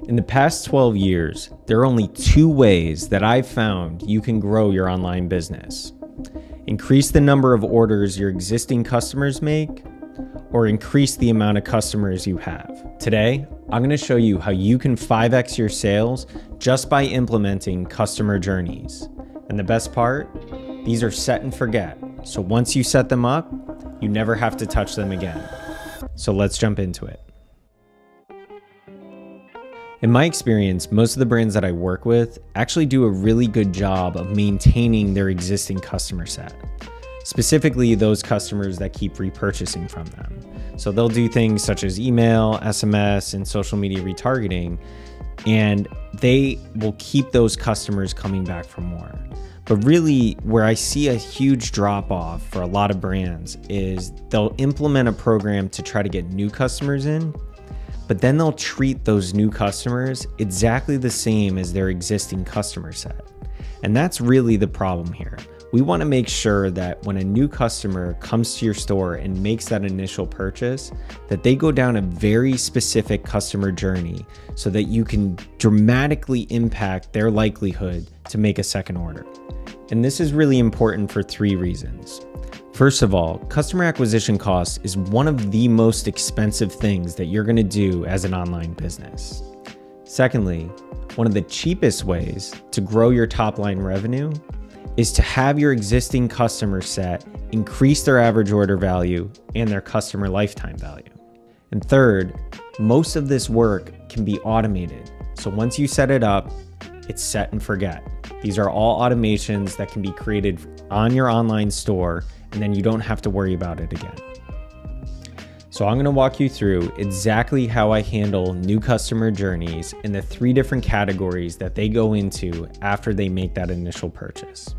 In the past 12 years, there are only two ways that I've found you can grow your online business. Increase the number of orders your existing customers make, or increase the amount of customers you have. Today, I'm going to show you how you can 5x your sales just by implementing customer journeys. And the best part, these are set and forget. So once you set them up, you never have to touch them again. So let's jump into it. In my experience, most of the brands that I work with actually do a really good job of maintaining their existing customer set, specifically those customers that keep repurchasing from them. So they'll do things such as email, SMS, and social media retargeting, and they will keep those customers coming back for more. But really, where I see a huge drop off for a lot of brands is they'll implement a program to try to get new customers in, but then they'll treat those new customers exactly the same as their existing customer set. And that's really the problem here. We want to make sure that when a new customer comes to your store and makes that initial purchase, that they go down a very specific customer journey so that you can dramatically impact their likelihood to make a second order. And this is really important for three reasons. First of all, customer acquisition cost is one of the most expensive things that you're going to do as an online business. Secondly, one of the cheapest ways to grow your top line revenue is to have your existing customer set increase their average order value and their customer lifetime value. And third, most of this work can be automated. So once you set it up, it's set and forget. These are all automations that can be created on your online store, and then you don't have to worry about it again. So I'm going to walk you through exactly how I handle new customer journeys in the three different categories that they go into after they make that initial purchase.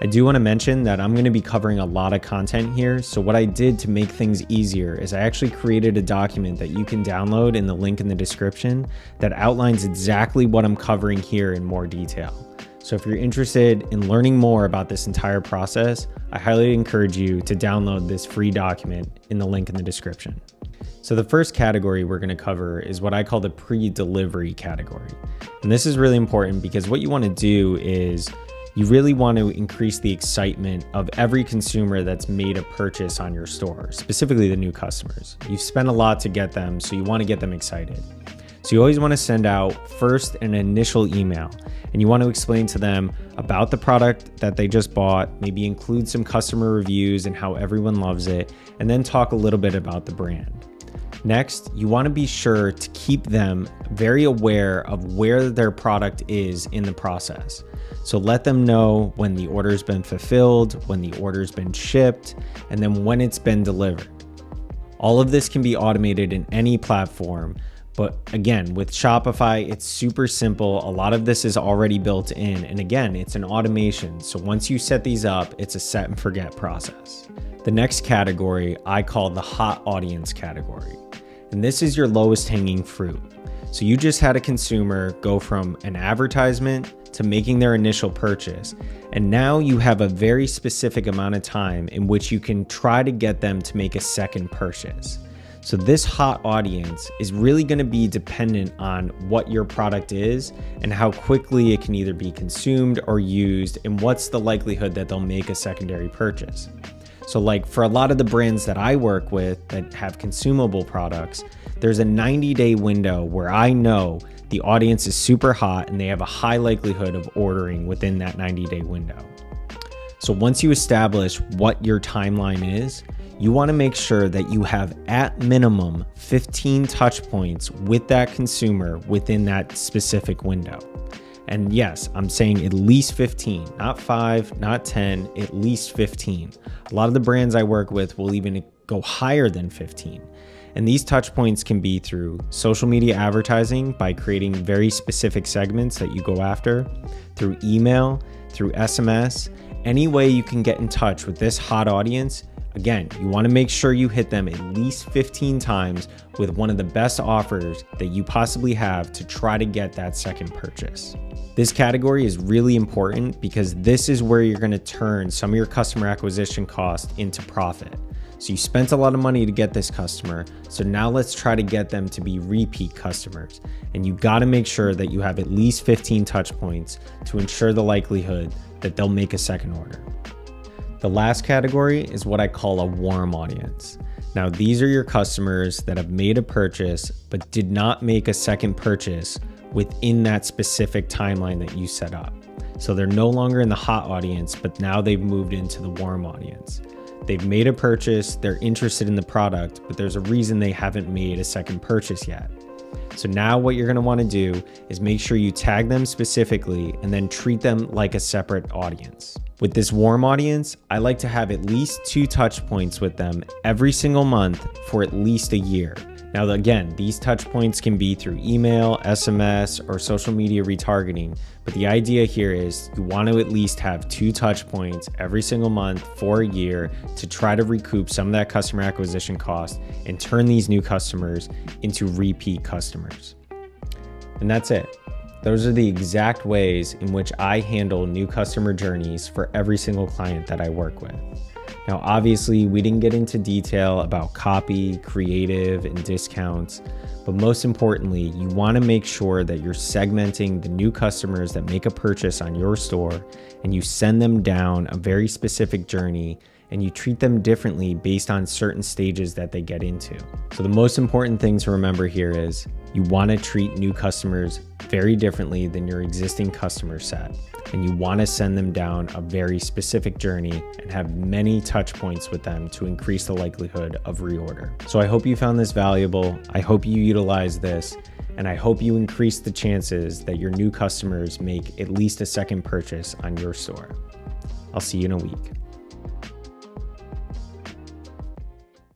I do want to mention that I'm going to be covering a lot of content here. So what I did to make things easier is I actually created a document that you can download in the link in the description that outlines exactly what I'm covering here in more detail. So if you're interested in learning more about this entire process, I highly encourage you to download this free document in the link in the description. So the first category we're going to cover is what I call the pre-delivery category. And this is really important because what you want to do is you really want to increase the excitement of every consumer that's made a purchase on your store, specifically the new customers. You've spent a lot to get them, so you want to get them excited. So you always want to send out first an initial email, and you want to explain to them about the product that they just bought, maybe include some customer reviews and how everyone loves it, and then talk a little bit about the brand. Next, you want to be sure to keep them very aware of where their product is in the process. So let them know when the order's been fulfilled, when the order's been shipped, and then when it's been delivered. All of this can be automated in any platform. But again, with Shopify, it's super simple. A lot of this is already built in. And again, it's an automation. So once you set these up, it's a set and forget process. The next category I call the hot audience category. And this is your lowest hanging fruit. So you just had a consumer go from an advertisement to making their initial purchase. And now you have a very specific amount of time in which you can try to get them to make a second purchase. So this hot audience is really going to be dependent on what your product is and how quickly it can either be consumed or used, and what's the likelihood that they'll make a secondary purchase. So like for a lot of the brands that I work with that have consumable products, there's a 90-day window where I know the audience is super hot and they have a high likelihood of ordering within that 90-day window. So once you establish what your timeline is, you want to make sure that you have at minimum 15 touch points with that consumer within that specific window. And yes, I'm saying at least 15, not 5, not 10, at least 15. A lot of the brands I work with will even go higher than 15. And these touch points can be through social media advertising by creating very specific segments that you go after, through email, through SMS, any way you can get in touch with this hot audience. Again, you want to make sure you hit them at least 15 times with one of the best offers that you possibly have to try to get that second purchase. This category is really important because this is where you're going to turn some of your customer acquisition cost into profit. So you spent a lot of money to get this customer. So now let's try to get them to be repeat customers. And you got to make sure that you have at least 15 touch points to ensure the likelihood that they'll make a second order. The last category is what I call a warm audience. Now, these are your customers that have made a purchase but did not make a second purchase within that specific timeline that you set up. So they're no longer in the hot audience, but now they've moved into the warm audience. They've made a purchase, they're interested in the product, but there's a reason they haven't made a second purchase yet. So now what you're gonna wanna do is make sure you tag them specifically and then treat them like a separate audience. With this warm audience, I like to have at least 2 touch points with them every single month for at least a year. Now, again, these touch points can be through email, SMS, or social media retargeting, but the idea here is you want to at least have 2 touch points every single month for a year to try to recoup some of that customer acquisition cost and turn these new customers into repeat customers. And that's it. Those are the exact ways in which I handle new customer journeys for every single client that I work with. Now, obviously, we didn't get into detail about copy, creative, and discounts, but most importantly, you want to make sure that you're segmenting the new customers that make a purchase on your store and you send them down a very specific journey and you treat them differently based on certain stages that they get into. So the most important thing to remember here is you want to treat new customers very differently than your existing customer set. And you want to send them down a very specific journey and have many touch points with them to increase the likelihood of reorder. So I hope you found this valuable. I hope you utilize this, and I hope you increase the chances that your new customers make at least a second purchase on your store. I'll see you in a week.